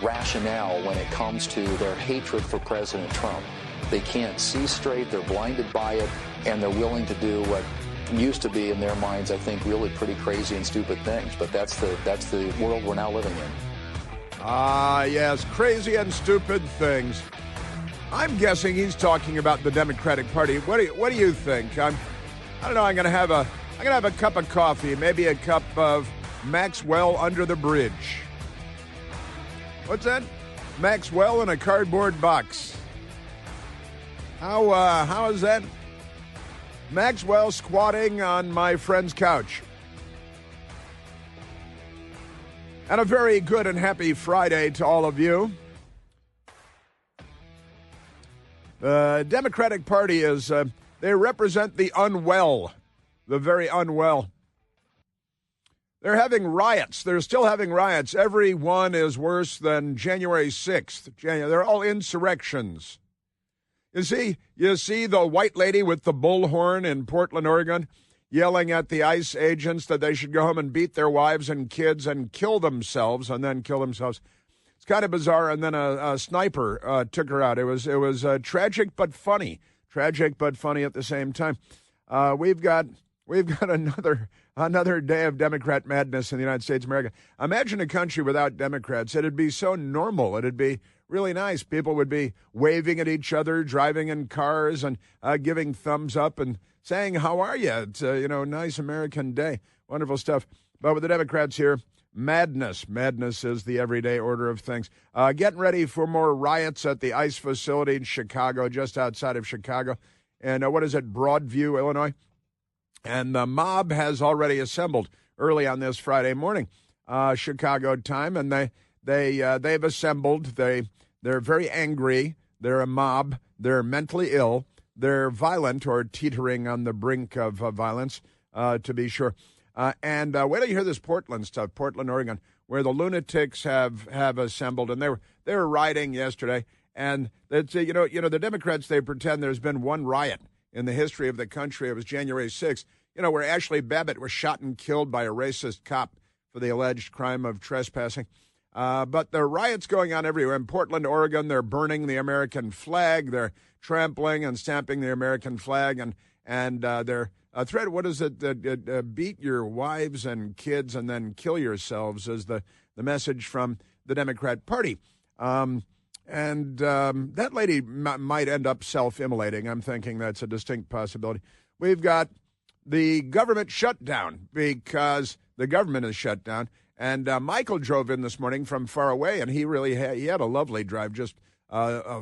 rationale when it comes to their hatred for President Trump. They can't see straight, they're blinded by it, and they're willing to do what used to be, in their minds, I think, really pretty crazy and stupid things. But that's the world we're now living in. Yes, crazy and stupid things. I'm guessing he's talking about the Democratic Party. What do you think? I don't know. I'm gonna have a cup of coffee, maybe a cup of Maxwell under the bridge. What's that? Maxwell in a cardboard box. How is that? Maxwell squatting on my friend's couch. And a very good and happy Friday to all of you. The Democratic Party is, they represent the unwell, the very unwell. They're having riots. They're still having riots. Every one is worse than January 6th. They're all insurrections. You see the white lady with the bullhorn in Portland, Oregon, yelling at the ICE agents that they should go home and beat their wives and kids and kill themselves. It's kind of bizarre. And then a sniper took her out. It was tragic but funny. Tragic but funny at the same time. We've got another day of Democrat madness in the United States of America. Imagine a country without Democrats. It'd be so normal. It'd be really nice. People would be waving at each other, driving in cars, and giving thumbs up and saying, "How are you?" It's a nice American day. Wonderful stuff. But with the Democrats here, madness. Madness is the everyday order of things. Getting ready for more riots at the ICE facility in Chicago, just outside of Chicago. And Broadview, Illinois. And the mob has already assembled early on this Friday morning, Chicago time, and they've assembled. They're very angry. They're a mob. They're mentally ill. They're violent or teetering on the brink of violence, to be sure. And wait till you hear this Portland stuff, Portland, Oregon, where the lunatics have assembled, and they were rioting yesterday. And the Democrats, they pretend there's been one riot in the history of the country. It was January 6th, where Ashley Babbitt was shot and killed by a racist cop for the alleged crime of trespassing. But there are riots going on everywhere. In Portland, Oregon, they're burning the American flag. They're trampling and stamping the American flag. And they're threat. What is it? Beat your wives and kids and then kill yourselves is the message from the Democrat Party. And that lady might end up self-immolating. I'm thinking that's a distinct possibility. We've got the government shutdown because the government is shut down. And Michael drove in this morning from far away, and he really had a lovely drive. Just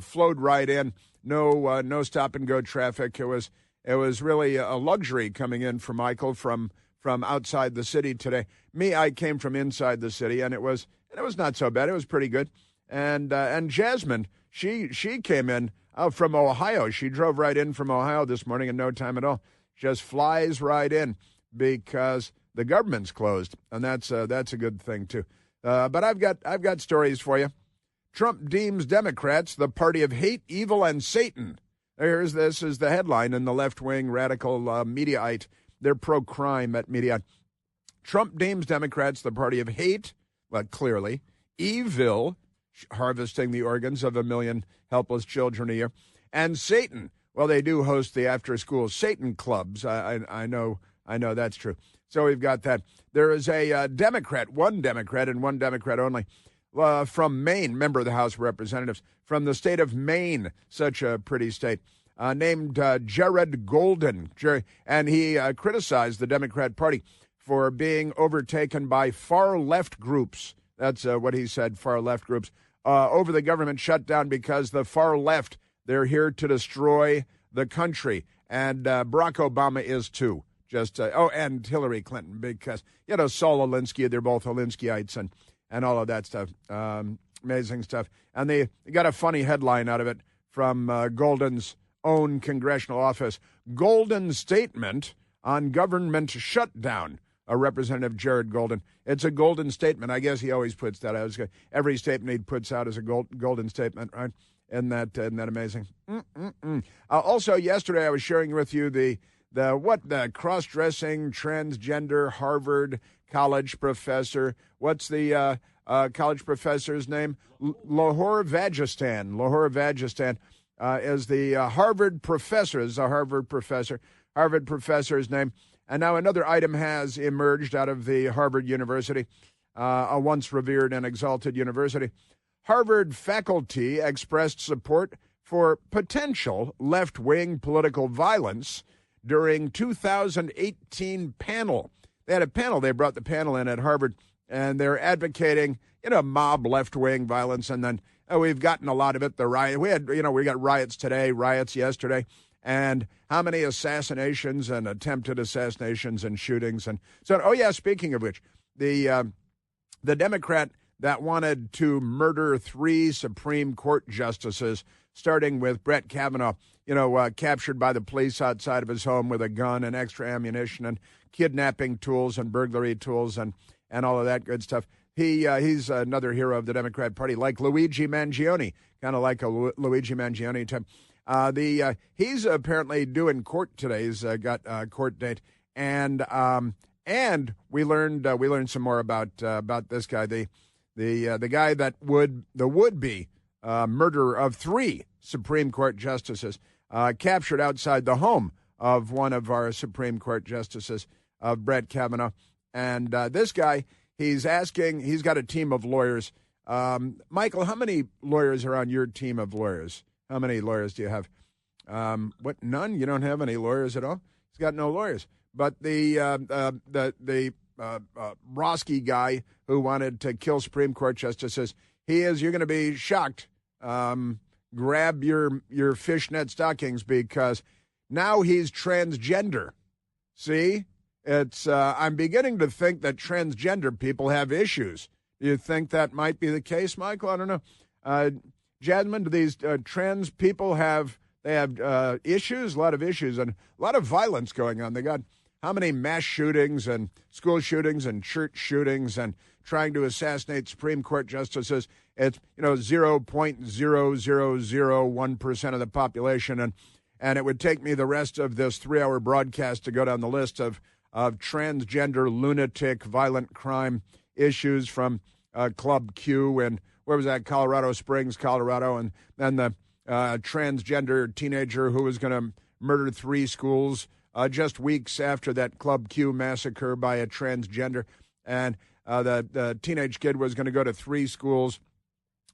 flowed right in. No stop and go traffic. It was really a luxury coming in for Michael from outside the city today. Me, I came from inside the city, and it was not so bad. It was pretty good. And Jasmine, she came in from Ohio. She drove right in from Ohio this morning in no time at all. Just flies right in because the government's closed, and that's a good thing too. But I've got stories for you. Trump deems Democrats the party of hate, evil, and Satan. This is the headline in the left-wing radical Mediaite. They're pro-crime at Mediaite. Trump deems Democrats the party of hate, well, clearly, evil, harvesting the organs of 1 million helpless children a year, and Satan. Well, they do host the after-school Satan clubs. I know that's true. So we've got that. There is a Democrat, one Democrat and one Democrat only, from Maine, member of the House of Representatives, from the state of Maine, such a pretty state, named Jared Golden. And he criticized the Democrat Party for being overtaken by far-left groups. That's what he said, far-left groups, over the government shutdown because the far left, they're here to destroy the country. And Barack Obama is too. And Hillary Clinton, because, Saul Alinsky, they're both Alinskyites and all of that stuff. Amazing stuff. And they got a funny headline out of it from Golden's own congressional office. Golden statement on government shutdown. Representative Jared Golden. It's a golden statement. I guess he always puts that out. Every statement he puts out is a golden statement, right? Isn't that amazing? Also, yesterday I was sharing with you the cross-dressing transgender Harvard College professor. What's the college professor's name? Lahore Vagistan. Lahore Vagistan is the Harvard professor. Is a Harvard professor. Harvard professor's name. And now another item has emerged out of the Harvard University, a once revered and exalted university. Harvard faculty expressed support for potential left-wing political violence during 2018 panel. They had a panel. They brought the panel in at Harvard, and they're advocating, mob left-wing violence. And then we've gotten a lot of it. The riot. We got riots today, riots yesterday, and how many assassinations and attempted assassinations and shootings. And so, speaking of which, the Democrat that wanted to murder 3 Supreme Court justices, starting with Brett Kavanaugh, captured by the police outside of his home with a gun and extra ammunition and kidnapping tools and burglary tools and all of that good stuff. He's another hero of the Democrat Party, like Luigi Mangione, kind of like a Luigi Mangione type. He's apparently due in court today. He's got a court date, and we learned some more about this guy, the guy that would be murderer of 3 Supreme Court justices, captured outside the home of one of our Supreme Court justices, Brett Kavanaugh. And this guy, he's got a team of lawyers. Michael, how many lawyers are on your team of lawyers? How many lawyers do you have? None? You don't have any lawyers at all? He's got no lawyers. But the Roski guy who wanted to kill Supreme Court justices, you're going to be shocked. Grab your fishnet stockings, because now he's transgender. See? I'm beginning to think that transgender people have issues. Do you think that might be the case, Michael? I don't know. Jasmine, do these trans people have issues? A lot of issues and a lot of violence going on. They got how many mass shootings and school shootings and church shootings and trying to assassinate Supreme Court justices? It's 0.0001% of the population, and it would take me the rest of this 3-hour broadcast to go down the list of transgender, lunatic, violent crime issues from Club Q and where was that? Colorado Springs, Colorado, and then the transgender teenager who was going to murder 3 schools just weeks after that Club Q massacre by a transgender, and the teenage kid was going to go to 3 schools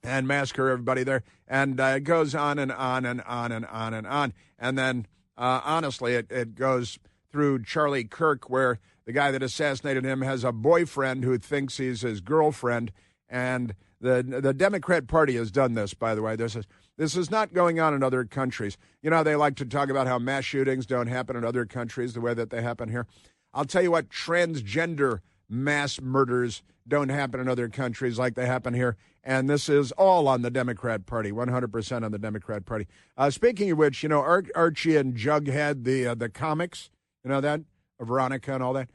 and massacre everybody there, and it goes on and on and on and on and on, and then honestly, it goes through Charlie Kirk, where the guy that assassinated him has a boyfriend who thinks he's his girlfriend, and the Democrat Party has done this, by the way. This is not going on in other countries. They like to talk about how mass shootings don't happen in other countries the way that they happen here. I'll tell you what, transgender mass murders don't happen in other countries like they happen here, and this is all on the Democrat Party, 100% on the Democrat Party. Speaking of which, Archie and Jughead, the comics, that, Veronica and all that.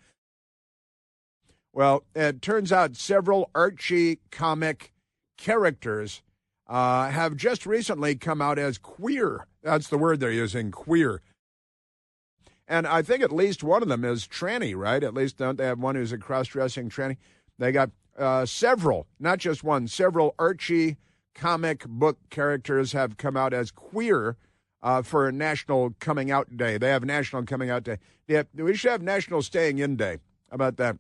Well, it turns out several Archie comic characters have just recently come out as queer. That's the word they're using, queer. And I think at least one of them is tranny, right? At least don't they have one who's a cross-dressing tranny? They got several, not just one, several Archie comic book characters have come out as queer for National Coming Out Day. They have National Coming Out Day. Yeah, we should have National Staying In Day. How about that?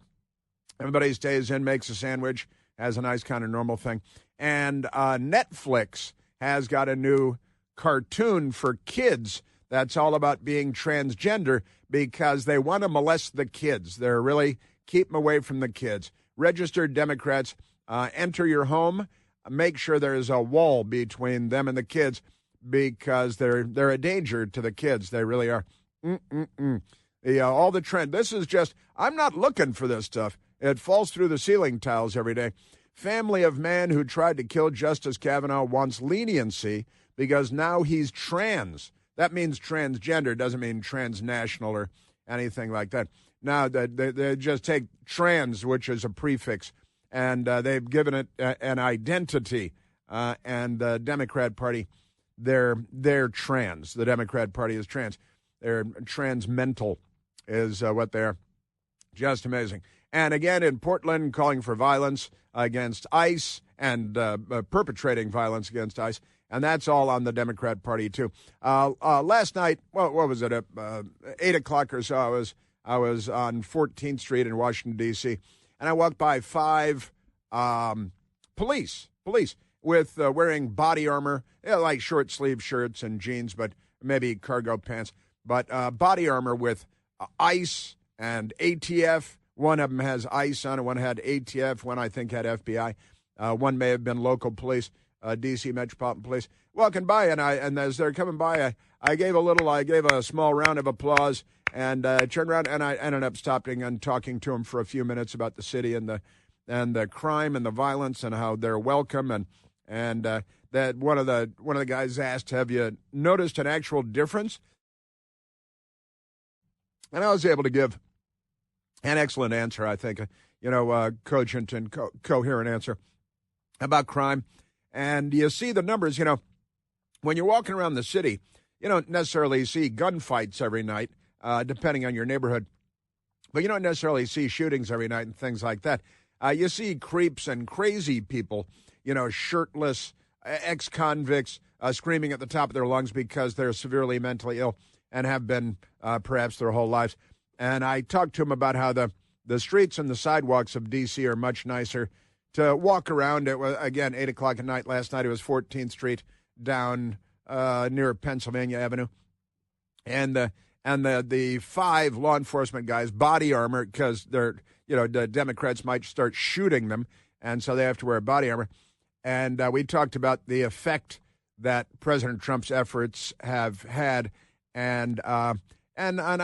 Everybody stays in, makes a sandwich, has a nice kind of normal thing. And Netflix has got a new cartoon for kids that's all about being transgender because they want to molest the kids. They're really keep them away from the kids. Registered Democrats enter your home, make sure there is a wall between them and the kids because they're a danger to the kids. They really are. All the trend. This is just, I'm not looking for this stuff. It falls through the ceiling tiles every day. Family of man who tried to kill Justice Kavanaugh wants leniency because now he's trans. That means transgender, doesn't mean transnational or anything like that. Now, they just take trans, which is a prefix, and they've given it an identity. And the Democrat Party, they're trans. The Democrat Party is trans. They're transmental is what they are. Just amazing. And again, in Portland, calling for violence against ICE and perpetrating violence against ICE. And that's all on the Democrat Party, too. Last night, what was it, 8 o'clock or so, I was on 14th Street in Washington, D.C., and I walked by 5 police with wearing body armor, like short-sleeve shirts and jeans, but maybe cargo pants, but body armor with ICE and ATF. One of them has ICE on it, one had ATF, one I think had FBI. One may have been local police. D.C. Metropolitan Police walking by, and as they're coming by, I gave a small round of applause, and turned around, and I ended up stopping and talking to them for a few minutes about the city and the crime and the violence and how they're welcome, and that one of the guys asked, "Have you noticed an actual difference?" And I was able to give an excellent answer, I think, cogent and coherent answer about crime. And you see the numbers, when you're walking around the city, you don't necessarily see gunfights every night, depending on your neighborhood. But you don't necessarily see shootings every night and things like that. You see creeps and crazy people, shirtless, ex-convicts, screaming at the top of their lungs because they're severely mentally ill and have been perhaps their whole lives. And I talked to them about how the streets and the sidewalks of D.C. are much nicer to walk around. It was, again, 8 o'clock at night last night. It was 14th Street down near Pennsylvania Avenue. And the 5 law enforcement guys, body armor, because they're, the Democrats might start shooting them, and so they have to wear body armor. And we talked about the effect that President Trump's efforts have had. And I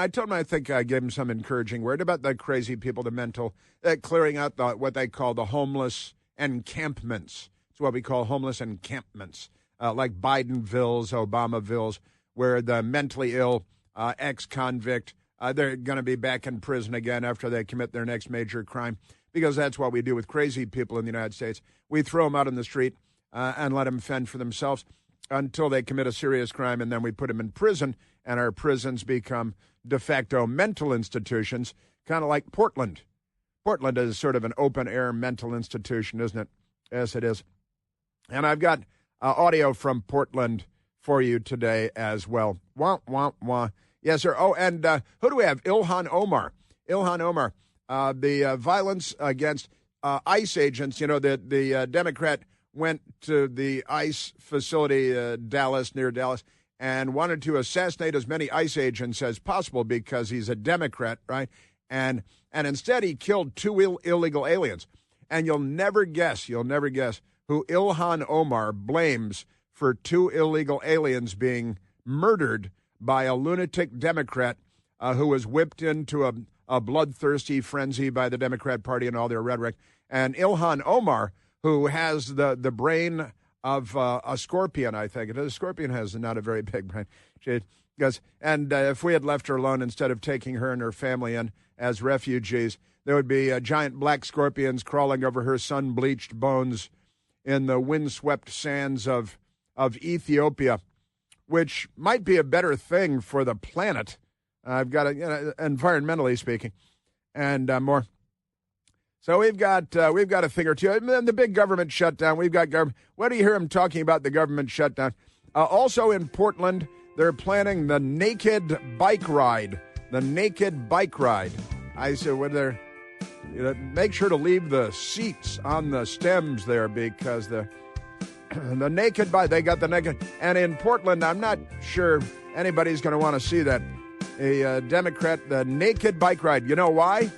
told him I think I gave him some encouraging word about the crazy people, the mental, clearing out what they call the homeless encampments. It's what we call homeless encampments, like Bidenvilles, Obamavilles, where the mentally ill ex-convict, they're going to be back in prison again after they commit their next major crime, because that's what we do with crazy people in the United States. We throw them out on the street and let them fend for themselves until they commit a serious crime, and then we put them in prison, and our prisons become de facto mental institutions, kind of like Portland. Portland is sort of an open-air mental institution, isn't it? Yes, it is. And I've got audio from Portland for you today as well. Wah, wah, wah. Yes, sir. Oh, and who do we have? Ilhan Omar. Ilhan Omar. The violence against ICE agents. The Democrat went to the ICE facility, near Dallas, and wanted to assassinate as many ICE agents as possible because he's a Democrat, right? And instead he killed 2 illegal aliens. And you'll never guess who Ilhan Omar blames for 2 illegal aliens being murdered by a lunatic Democrat who was whipped into a bloodthirsty frenzy by the Democrat Party and all their rhetoric. And Ilhan Omar, who has the brain of a scorpion, I think. A scorpion has not a very big brain. If we had left her alone instead of taking her and her family in as refugees, there would be giant black scorpions crawling over her sun-bleached bones in the windswept sands of Ethiopia, which might be a better thing for the planet. I've got environmentally speaking, and more. So we've got a thing or two. And then the big government shutdown. We've got government. What do you hear him talking about the government shutdown? Also in Portland, they're planning the naked bike ride. The naked bike ride. I said, make sure to leave the seats on the stems there, because the naked bike, they got the naked. And in Portland, I'm not sure anybody's going to want to see that. A Democrat, the naked bike ride. You know why?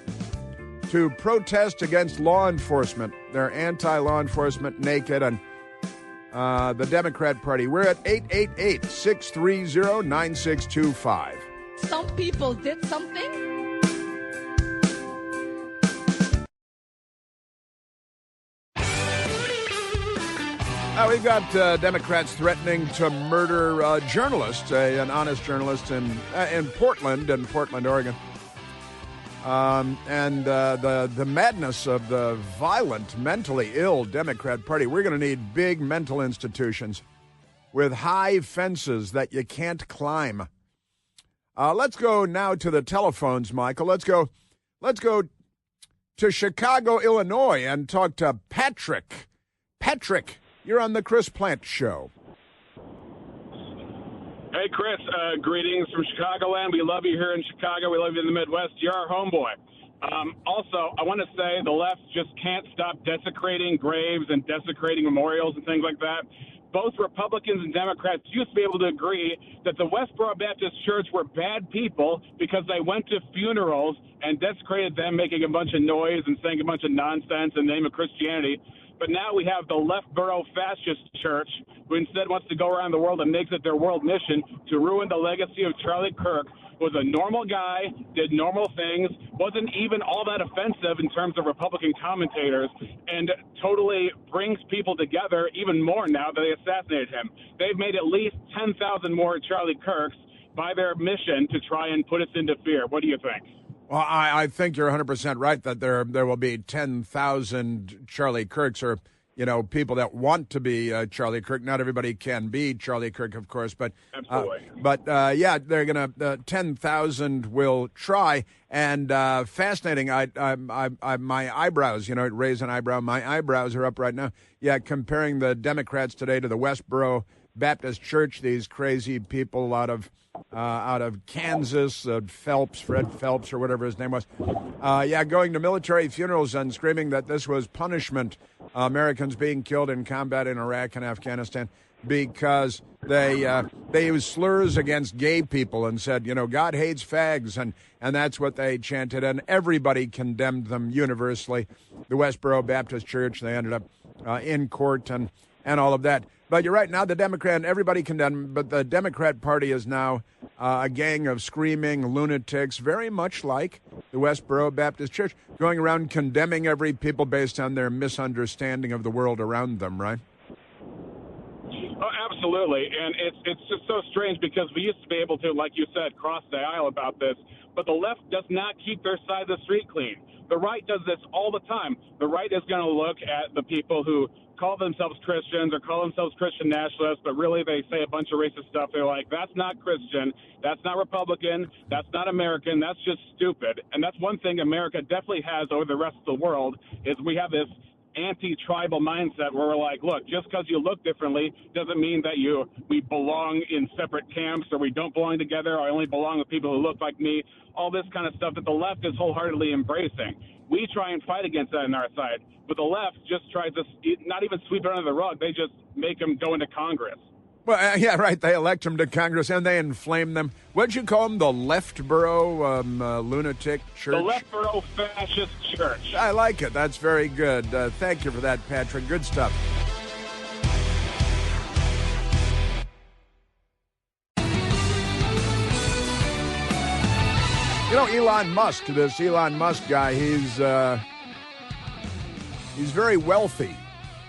To protest against law enforcement. They're anti-law enforcement, naked, and the Democrat Party. We're at 888-630-9625. Some people did something. We've got Democrats threatening to murder a journalist, an honest journalist in Portland, Oregon. And the madness of the violent, mentally ill Democrat Party. We're going to need big mental institutions with high fences that you can't climb. Let's go now to the telephones, Michael. Let's go to Chicago, Illinois, and talk to Patrick. Patrick, you're on the Chris Plant Show. Hey, Chris, greetings from Chicagoland. We love you here in Chicago. We love you in the Midwest. You're our homeboy. Also, I want to say the left just can't stop desecrating graves and desecrating memorials and things like that. Both Republicans and Democrats used to be able to agree that the Westboro Baptist Church were bad people because they went to funerals and desecrated them, making a bunch of noise and saying a bunch of nonsense in the name of Christianity. But now we have the Leftboro Fascist Church, who instead wants to go around the world and makes it their world mission to ruin the legacy of Charlie Kirk, who was a normal guy, did normal things, wasn't even all that offensive in terms of Republican commentators, and totally brings people together even more now that they assassinated him. They've made at least 10,000 more Charlie Kirks by their mission to try and put us into fear. What do you think? Well, I think you're 100% right that there will be 10,000 Charlie Kirks, or, people that want to be Charlie Kirk. Not everybody can be Charlie Kirk, of course, but absolutely. They're gonna 10,000 will try. And fascinating. My eyebrows, raise an eyebrow. My eyebrows are up right now. Yeah, comparing the Democrats today to the Westboro Baptist Church. These crazy people out of Kansas, Fred Phelps, or whatever his name was. Going to military funerals and screaming that this was punishment, Americans being killed in combat in Iraq and Afghanistan, because they used slurs against gay people and said, God hates fags, and that's what they chanted, and everybody condemned them universally. The Westboro Baptist Church, they ended up in court and all of that. But you're right, now the Democrat, everybody condemned, but the Democrat Party is now a gang of screaming lunatics, very much like the Westboro Baptist Church, going around condemning every people based on their misunderstanding of the world around them, right? Oh, absolutely. And it's just so strange because we used to be able to, like you said, cross the aisle about this, but the left does not keep their side of the street clean. The right does this all the time. The right is going to look at the people who call themselves Christians or call themselves Christian nationalists, but really they say a bunch of racist stuff. They're like, that's not Christian, that's not Republican, that's not American, that's just stupid. And that's one thing America definitely has over the rest of the world, is we have this anti-tribal mindset where we're like, look, just because you look differently doesn't mean that we belong in separate camps, or we don't belong together, or I only belong with people who look like me, all this kind of stuff that the left is wholeheartedly embracing. We try and fight against that on our side, but the left just tries to not even sweep it under the rug. They just make them go into Congress. Well, yeah, right. They elect them to Congress and they inflame them. What'd you call them? The Leftboro Lunatic Church? The Leftboro Fascist Church. I like it. That's very good. Thank you for that, Patrick. Good stuff. Elon Musk, this Elon Musk guy, he's very wealthy.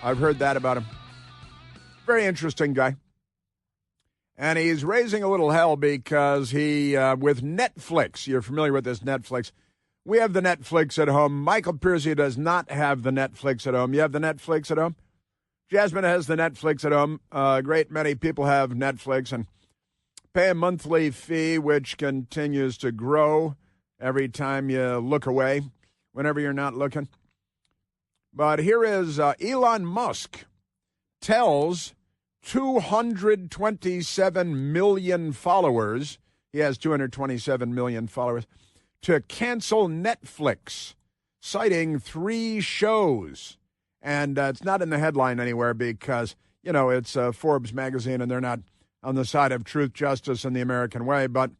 I've heard that about him. Very interesting guy. And he's raising a little hell because he, with Netflix, you're familiar with this Netflix. We have the Netflix at home. Michael Piercy does not have the Netflix at home. You have the Netflix at home? Jasmine has the Netflix at home. A great many people have Netflix and pay a monthly fee, which continues to grow every time you look away, whenever you're not looking. But here is Elon Musk tells 227 million followers, he has 227 million followers, to cancel Netflix, citing 3 shows. And it's not in the headline anywhere because, it's Forbes magazine and they're not on the side of truth, justice, and the American way. But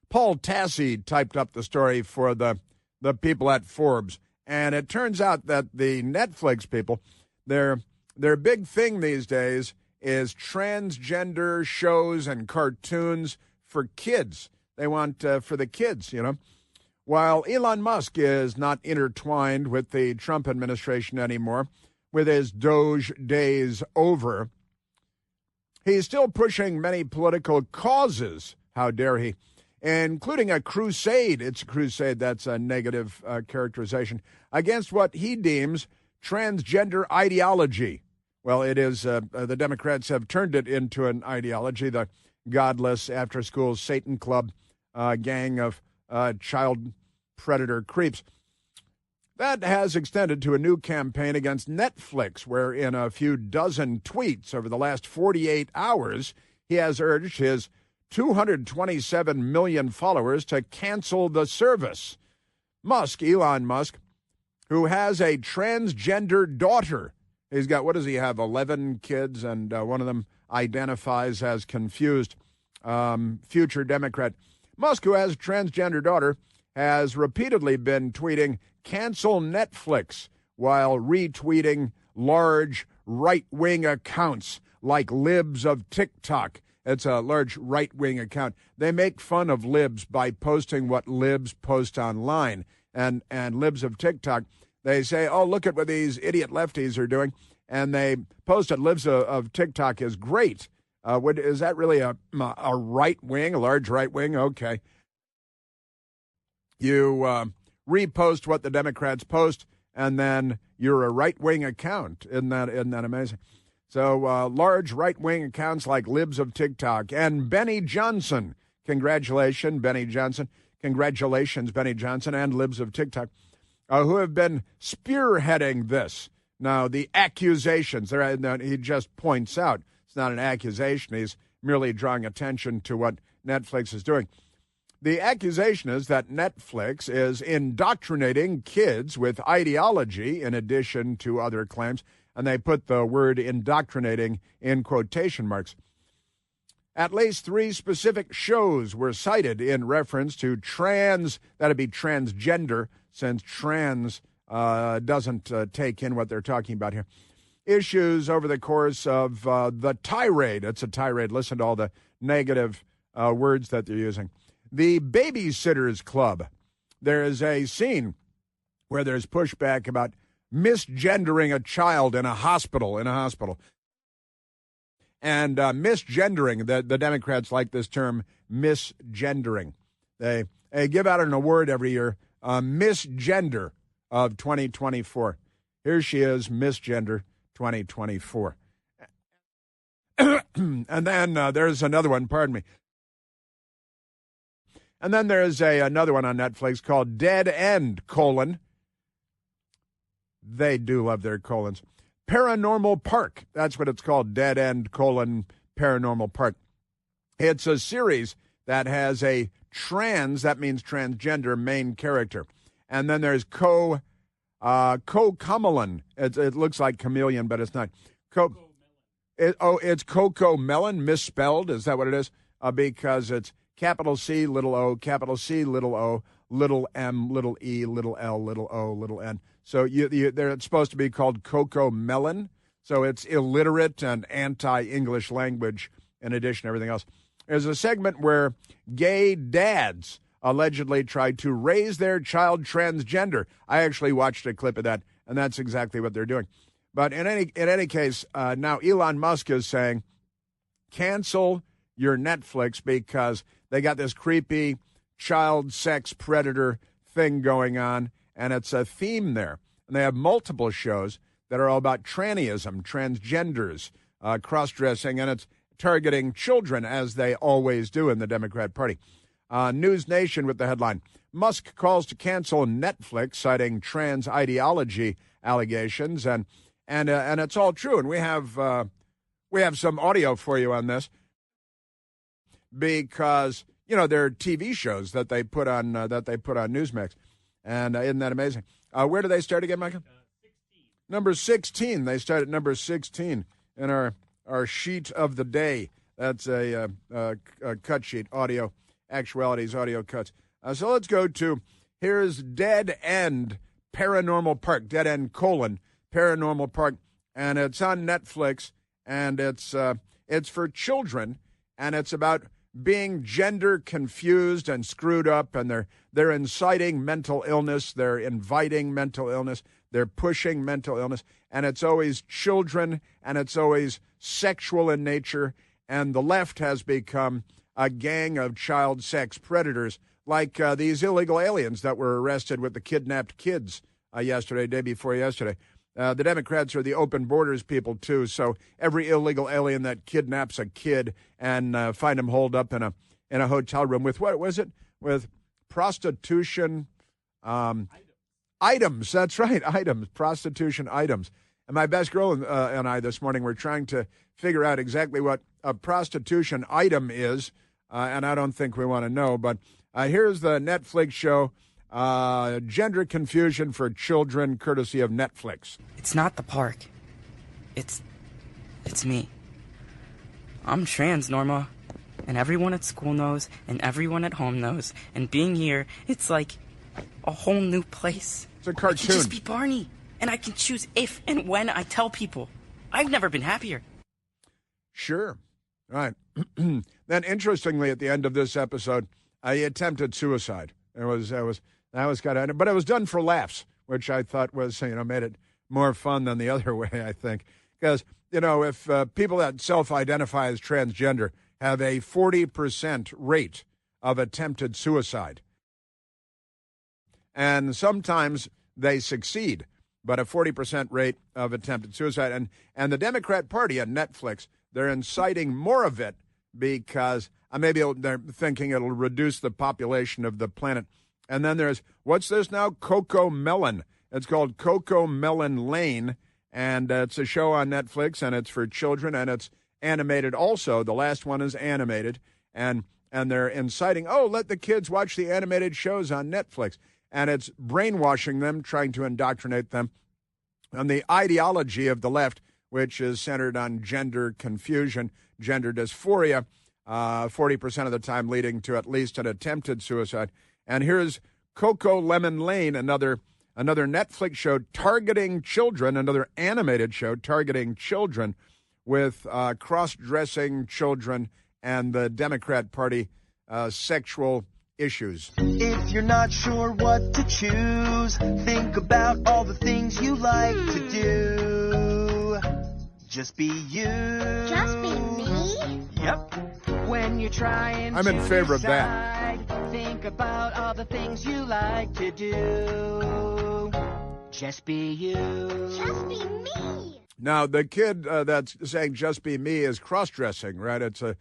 Paul Tassi typed up the story for the people at Forbes. And it turns out that the Netflix people, their big thing these days is transgender shows and cartoons for kids. They want for the kids, While Elon Musk is not intertwined with the Trump administration anymore, with his Doge days over, he's still pushing many political causes, how dare he, including a crusade. It's a crusade, that's a negative characterization, against what he deems transgender ideology. Well, it is, the Democrats have turned it into an ideology, the godless after-school Satan Club gang of child predator creeps. That has extended to a new campaign against Netflix, where in a few dozen tweets over the last 48 hours, he has urged his 227 million followers to cancel the service. Elon Musk, who has a transgender daughter. He's got, what does he have, 11 kids, and one of them identifies as confused future Democrat. Musk, who has a transgender daughter, has repeatedly been tweeting, "Cancel Netflix," while retweeting large right-wing accounts like Libs of TikTok. It's a large right-wing account. They make fun of Libs by posting what Libs post online. And Libs of TikTok, they say, oh, look at what these idiot lefties are doing. And they posted Libs of TikTok is great. Is that really a right wing, a large right wing? Okay. You repost what the Democrats post, and then you're a right-wing account. Isn't that amazing? So large right-wing accounts like Libs of TikTok and Benny Johnson. Congratulations, Benny Johnson. Congratulations, Benny Johnson and Libs of TikTok, who have been spearheading this. Now, the accusations, he just points out it's not an accusation. He's merely drawing attention to what Netflix is doing. The accusation is that Netflix is indoctrinating kids with ideology in addition to other claims, and they put the word indoctrinating in quotation marks. At least 3 specific shows were cited in reference to that'd be transgender, since trans doesn't take in what they're talking about here. Issues over the course of the tirade. It's a tirade. Listen to all the negative words that they're using. The Babysitters Club. There is a scene where there's pushback about misgendering a child in a hospital. And misgendering, the Democrats like this term, misgendering. They give out an award every year, Misgender of 2024. Here she is, Misgender 2024. And then there's another one, pardon me. And then there's another one on Netflix called Dead End, : they do love their colons. Paranormal Park. That's what it's called, Dead End, : Paranormal Park. It's a series that has a that means transgender, main character. And then there's Cocomelon. It looks like chameleon, but it's not. It's Cocomelon, misspelled. Is that what it is? Because it's capital C, little O, capital C, little O, little M, little E, little L, little O, little N. So they're supposed to be called Cocomelon. So it's illiterate and anti-English language in addition to everything else. There's a segment where gay dads allegedly tried to raise their child transgender. I actually watched a clip of that, and that's exactly what they're doing. But in any case, now Elon Musk is saying, cancel your Netflix because they got this creepy child sex predator thing going on, and it's a theme there. And they have multiple shows that are all about trannyism, transgenders, cross-dressing, and it's targeting children, as they always do in the Democrat Party. News Nation with the headline, Musk calls to cancel Netflix, citing trans ideology allegations, and it's all true. And we have some audio for you on this, because there are TV shows that they put on Newsmax, and isn't that amazing? Where do they start again, Michael? 16. Number 16. They start at number 16 in our sheet of the day. That's a cut sheet, audio, actualities, audio cuts. So let's go to, here's Dead End, Paranormal Park, Dead End, : Paranormal Park, and it's on Netflix, and it's for children, and it's about being gender confused and screwed up, and they're inciting mental illness, they're inviting mental illness, they're pushing mental illness, and it's always children, and it's always sexual in nature, and the left has become a gang of child sex predators, like these illegal aliens that were arrested with the kidnapped kids day before yesterday. The Democrats are the open borders people, too, so every illegal alien that kidnaps a kid and find him holed up in a hotel room with, what was it? With prostitution, Items, that's right, items, prostitution items. And my best girl and I this morning were trying to figure out exactly what a prostitution item is, and I don't think we want to know, but here's the Netflix show, Gender Confusion for Children, courtesy of Netflix. It's not the park. It's me. I'm trans, Norma. And everyone at school knows, and everyone at home knows. And being here, it's like a whole new place. It's a cartoon. I can just be Barney, and I can choose if and when I tell people. I've never been happier. Sure. Right. Then, interestingly, at the end of this episode, he attempted suicide. That was kind of, but it was done for laughs, which I thought was, made it more fun than the other way, I think. Because, if people that self-identify as transgender have a 40% rate of attempted suicide, and sometimes they succeed, but a 40% rate of attempted suicide. And the Democrat Party on Netflix, they're inciting more of it because maybe they're thinking it'll reduce the population of the planet. And then there's, what's this now? Coco Melon. It's called Coco Melon Lane, and it's a show on Netflix, and it's for children, and it's animated also. The last one is animated, and they're inciting, let the kids watch the animated shows on Netflix. And it's brainwashing them, trying to indoctrinate them on the ideology of the left, which is centered on gender confusion, gender dysphoria, 40% of the time leading to at least an attempted suicide. And here's Coco Lemon Lane, another Netflix show targeting children, another animated show targeting children with cross-dressing children and the Democrat Party sexual issues. If you're not sure what to choose, think about all the things you like to do. Just be you. Just be me? Yep. When you're trying I'm in favor of that. Think about all the things you like to do. Just be you. Just be me. Now, the kid that's saying just be me is cross-dressing, right? It's a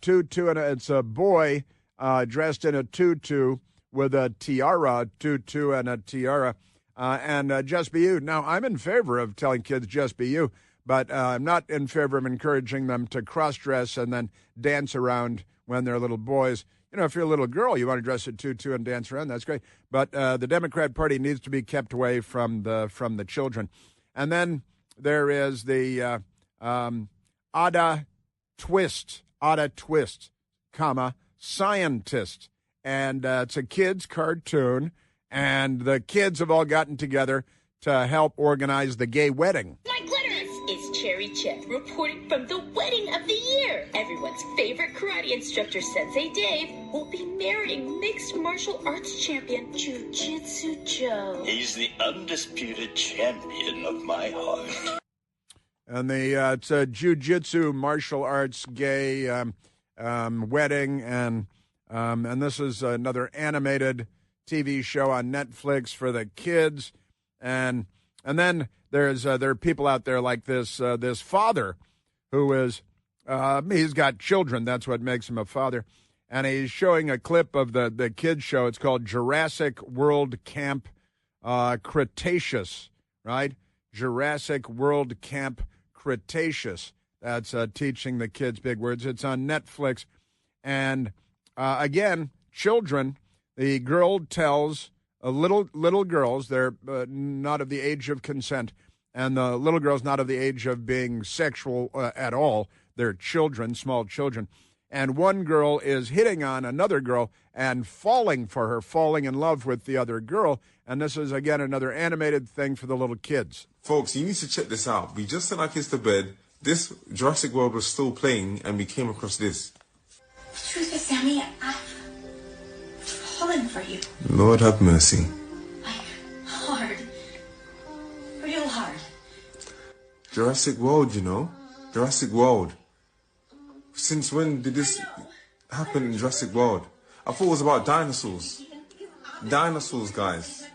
tutu, and it's a boy dressed in a tutu with a tiara, tutu and a tiara, and just be you. Now, I'm in favor of telling kids just be you, but I'm not in favor of encouraging them to cross-dress and then dance around when they're little boys. If you're a little girl, you want to dress a tutu and dance around, that's great. But the Democrat Party needs to be kept away from the children. And then there is the Ada Twist, comma, scientist. And it's a kid's cartoon, and the kids have all gotten together to help organize the gay wedding. My glitter! This is Cherry Chip reporting from the wedding of the year. Everyone's favorite karate instructor, Sensei Dave, will be marrying mixed martial arts champion Jiu-Jitsu Joe. He's the undisputed champion of my heart. And it's a jiu-jitsu martial arts gay wedding, and this is another animated TV show on Netflix for the kids, and then there are people out there like this father who is he's got children. That's what makes him a father, and he's showing a clip of the kids show. It's called Jurassic World Camp Cretaceous, right? Jurassic World Camp Cretaceous. That's teaching the kids big words. It's on Netflix. And again, children, the girl tells little girls, they're not of the age of consent, and the little girl's not of the age of being sexual at all. They're children, small children. And one girl is hitting on another girl and falling for her, falling in love with the other girl. And this is, again, another animated thing for the little kids. Folks, you need to check this out. We just sent our kids to bed. This Jurassic World was still playing, and we came across this. The truth is, Sammy, I've fallen for you. Lord have mercy. Like, hard. Real hard. Jurassic World, Jurassic World. Since when did this happen in Jurassic World? I thought it was about dinosaurs. Dinosaurs, guys.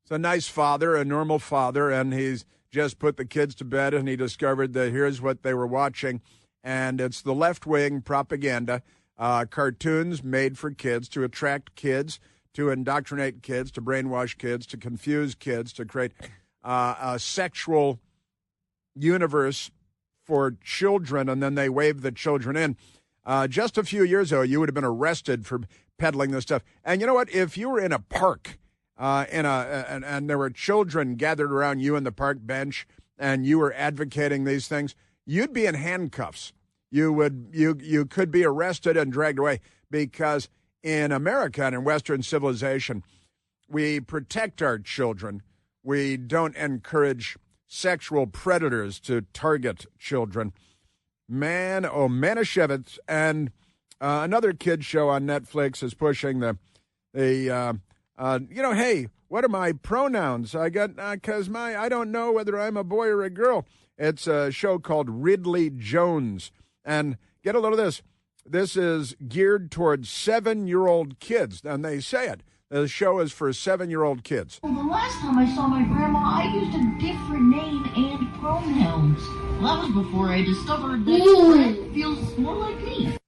It's a nice father, a normal father, and he's just put the kids to bed, and he discovered that here's what they were watching, and it's the left-wing propaganda, cartoons made for kids to attract kids to indoctrinate kids, to brainwash kids, to confuse kids, to create a sexual universe for children, and then they wave the children in. Just a few years ago, you would have been arrested for peddling this stuff. And you know what? If you were in a park and there were children gathered around you in the park bench and you were advocating these things, you'd be in handcuffs. You could be arrested and dragged away, because in America and in Western civilization, we protect our children. We don't encourage sexual predators to target children. Man, oh, Manischewitz, and another kid show on Netflix is pushing hey, what are my pronouns? I got, because I don't know whether I'm a boy or a girl. It's a show called Ridley Jones. And get a load of this. This is geared towards 7-year-old kids. And they say it. The show is for 7-year-old kids. Well, the last time I saw my grandma, I used a different name and pronouns. Well, that was before I discovered that Fred feels more like me.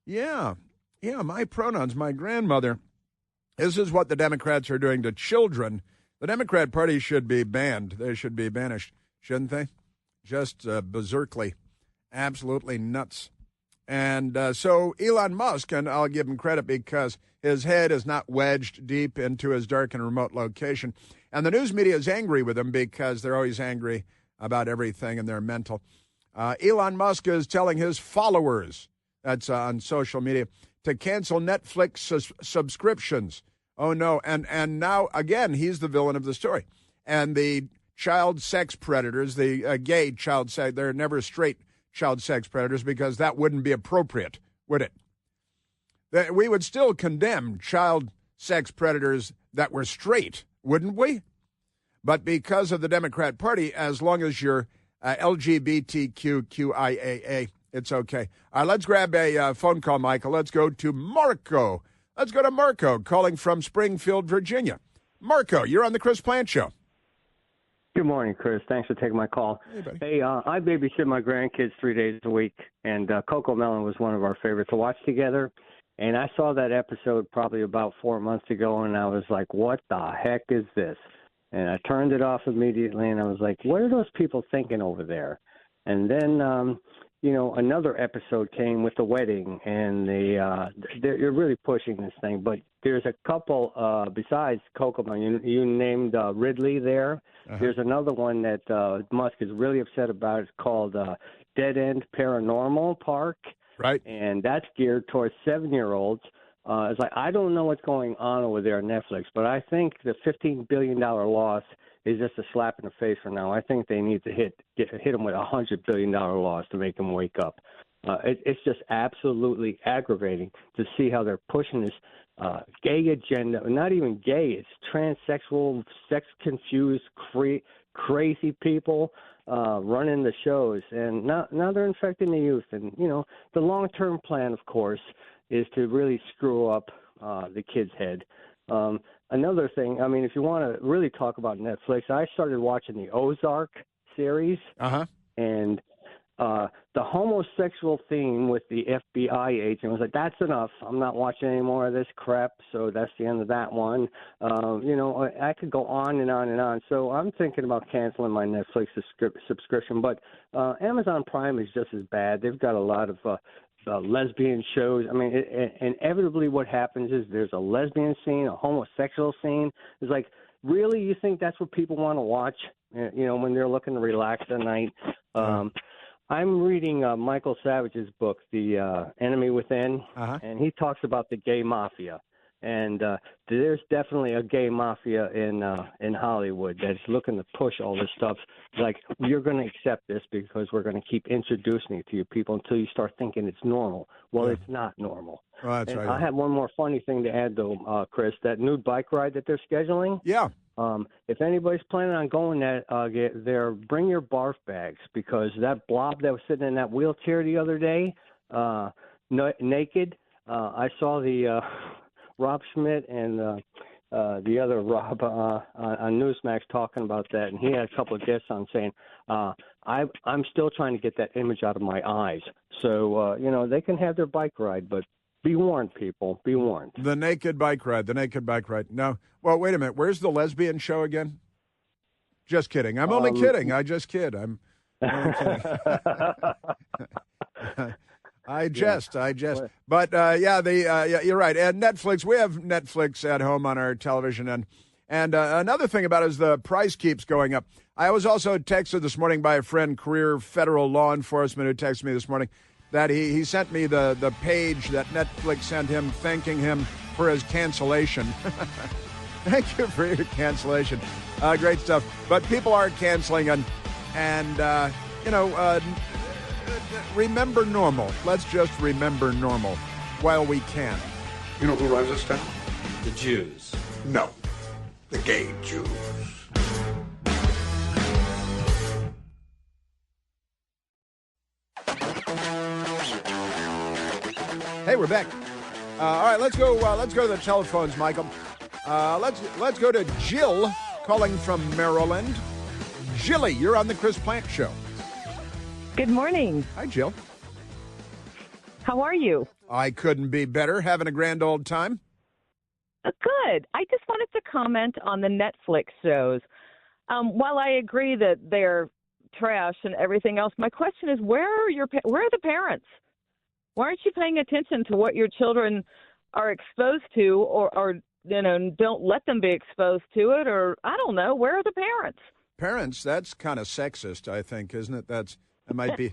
Yeah, my pronouns, my grandmother. This is what the Democrats are doing to children. The Democrat Party should be banned. They should be banished, shouldn't they? Just berserkly. Absolutely nuts. And so Elon Musk, and I'll give him credit because his head is not wedged deep into his dark and remote location. And the news media is angry with him because they're always angry about everything and they're mental. Elon Musk is telling his followers, that's on social media, to cancel Netflix subscriptions. Oh, no. And now, again, he's the villain of the story. And the child sex predators, the gay child sex, they're never straight child sex predators because that wouldn't be appropriate, would it? We would still condemn child sex predators that were straight, wouldn't we? But because of the Democrat Party, as long as you're LGBTQIAA, it's okay. All right, let's grab a phone call, Michael. Let's go to Marco. Let's go to Marco, calling from Springfield, Virginia. Marco, you're on the Chris Plant Show. Good morning, Chris. Thanks for taking my call. Hey, I babysit my grandkids 3 days a week, and Coco Melon was one of our favorites to watch together. And I saw that episode probably about 4 months ago, and I was like, what the heck is this? And I turned it off immediately, and I was like, what are those people thinking over there? And then, another episode came with the wedding, and they're really pushing this thing. But there's a couple, besides Coco Melon, you named Ridley there. Uh-huh. There's another one that Musk is really upset about. It's called Dead End Paranormal Park. Right. And that's geared towards 7-year-olds. It's like, I don't know what's going on over there on Netflix, but I think the $15 billion loss is just a slap in the face for now. I think they need to hit them with a $100 billion loss to make them wake up. It's just absolutely aggravating to see how they're pushing this gay agenda. Not even gay, it's transsexual, sex-confused, crazy people running the shows. And now they're infecting the youth. And, the long-term plan, of course, is to really screw up the kid's head. Another thing, if you want to really talk about Netflix, I started watching the Ozark series. Uh-huh. And the homosexual theme with the FBI agent was like, that's enough. I'm not watching any more of this crap, so that's the end of that one. I could go on and on and on. So I'm thinking about canceling my Netflix subscription, but Amazon Prime is just as bad. They've got a lot of lesbian shows. Inevitably what happens is there's a lesbian scene, a homosexual scene. It's like, really, you think that's what people want to watch, when they're looking to relax at night? I'm reading Michael Savage's book, The Enemy Within, and he talks about the gay mafia. And there's definitely a gay mafia in Hollywood that's looking to push all this stuff. Like, you're going to accept this because we're going to keep introducing it to you people until you start thinking it's normal. Well, it's not normal. Oh, that's right. I have one more funny thing to add, though, Chris. That nude bike ride that they're scheduling. Yeah. If anybody's planning on going there, bring your barf bags, because that blob that was sitting in that wheelchair the other day, naked, I saw the Rob Schmidt and the other Rob on Newsmax talking about that, and he had a couple of guests on saying, I'm still trying to get that image out of my eyes. So, they can have their bike ride, but Be warned, people. Be warned. The naked bike ride. The naked bike ride. No. Well, wait a minute. Where's the lesbian show again? Just kidding. I'm only kidding. I just kid. I'm only kidding. I jest. But yeah, you're right. And Netflix. We have Netflix at home on our television, and another thing about it is the price keeps going up. I was also texted this morning by a friend, career federal law enforcement, who texted me this morning that he sent me the page that Netflix sent him thanking him for his cancellation. Thank you for your cancellation. Great stuff. But people are canceling, and remember normal. Let's just remember normal while we can. You know who runs this town? The Jews. No, the gay Jews. Hey, we're back. All right, let's go to the telephones, Michael. Let's go to Jill calling from Maryland. Jilly, you're on the Chris Plant Show. Good morning. Hi, Jill. How are you? I couldn't be better. Having a grand old time? Good. I just wanted to comment on the Netflix shows. While I agree that they're trash and everything else, my question is, where are the parents? Why aren't you paying attention to what your children are exposed to, or don't let them be exposed to it, or I don't know, where are the parents? Parents, that's kind of sexist, I think, isn't it? That might be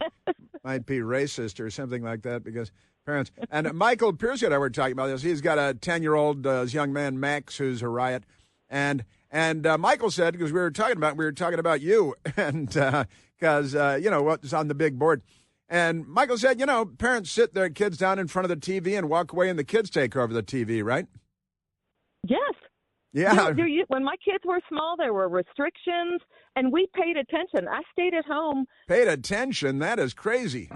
racist or something like that, because parents. And Michael Pierce and I were talking about this. He's got a 10-year-old young man, Max, who's a riot, and Michael said, because we were talking about you, and because what's on the big board. And Michael said, parents sit their kids down in front of the TV and walk away, and the kids take over the TV, right? Yes. Yeah. When my kids were small, there were restrictions, and we paid attention. I stayed at home. Paid attention? That is crazy.